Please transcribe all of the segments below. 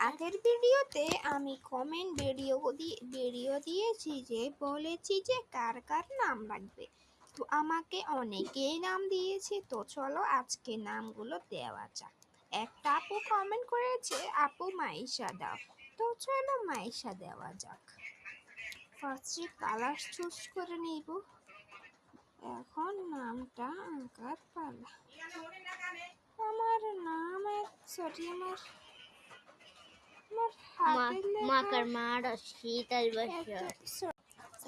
আগের ভিডিওতে আমি কমেন্ট ভিডিও দিয়েছি যে বলেছি যে কার কার নাম লাগবে, তো আমাকে অনেকেই নাম দিয়েছে। তো চলো আজকে নামগুলো দেওয়া যাক। একটা আপু কমেন্ট করেছে আপু মাইশা দাও, তো চলো মাইশা দেওয়া যাক। ফার্স্টে কালার চুজ করে নিব। এখন নামটা আঁকার পালা। আমার নাম সরি আমার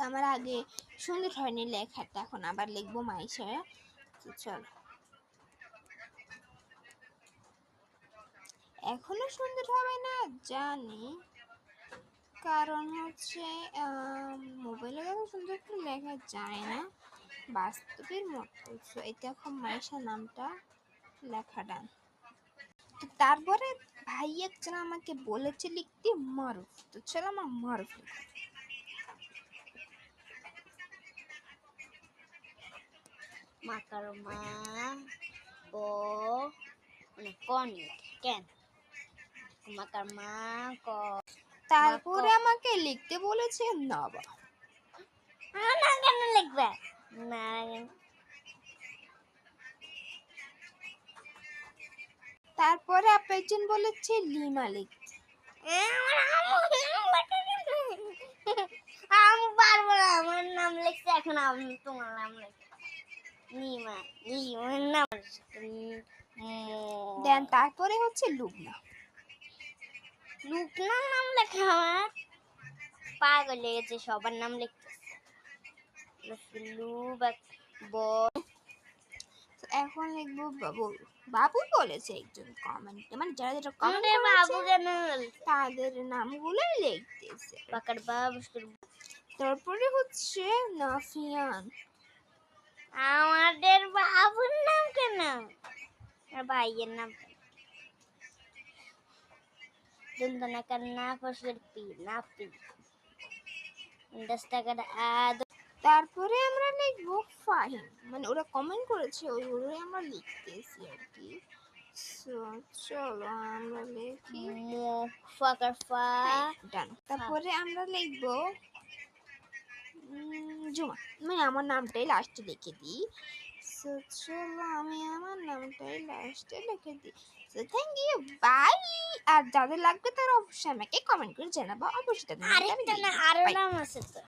আমার আগে সুন্দর হয়নি লেখাটা, এখন আবার লিখবো মাইশা। চলো, এখনো সুন্দর হবে না জানি, কারণ হচ্ছে মোবাইলে এত সুন্দর করে লেখা যায় না বাস্তবের মতো। এটা এখন মাইশা নামটা লেখা ডান। তো তারপরে ভাই একজন আমাকে বলেছে লিখতে মারুফ, তো চলো আমার মারুফ লিখি। মাকারমা ব কনিক কেন মাকারমা ক। তারপরে আমাকে লিখতে বলেছে নবা। না কেন লিখবে না? তারপরে আপনি বলেছে লিমা লিখতে। আমি পারবো না, আমার নাম লিখতে। এখন আমি তোমার নাম লিখতে লিমা লিমার নাম দেন তারপরে হচ্ছে লুবনা। লুকনার নাম লেখা আমার পাগল লেগেছে, সবার নাম লিখতেছে। এখন লিখবো বাবু। বাবু বলেছে একজন কমেন্ট, মানে যারা যারা কমেন্ট বাবু করেছে তাদের নামগুলো লিখতেছে। পাকার বাবু। তারপরে হচ্ছে নাফিয়ান। আমাদের বাবুর নাম কেন? ভাইয়ের নাম দুন্দনাকার না ফসলের পি নাফি দস্তাকার আদ। তারপরে আমরা লিখবো ফাহিম, মানে ওরা কমেন্ট করেছে ওইগুলোই আমরা লিখতেছি আর কি। চলো আমরা লিখি ফাকার ফা ডান। তারপরে আমরা লিখবো জুমা, মানে আমার নামটাই লাস্টে লিখে দিই। চলো আমি আমার নামটাই লাস্টে লিখে দিই। Thank you, by. আর যাদের লাগবে তারা অবশ্যই আমাকে কমেন্ট করে জানাবো, অবশ্যই আরেকটা না, আরো নাম আছে তো।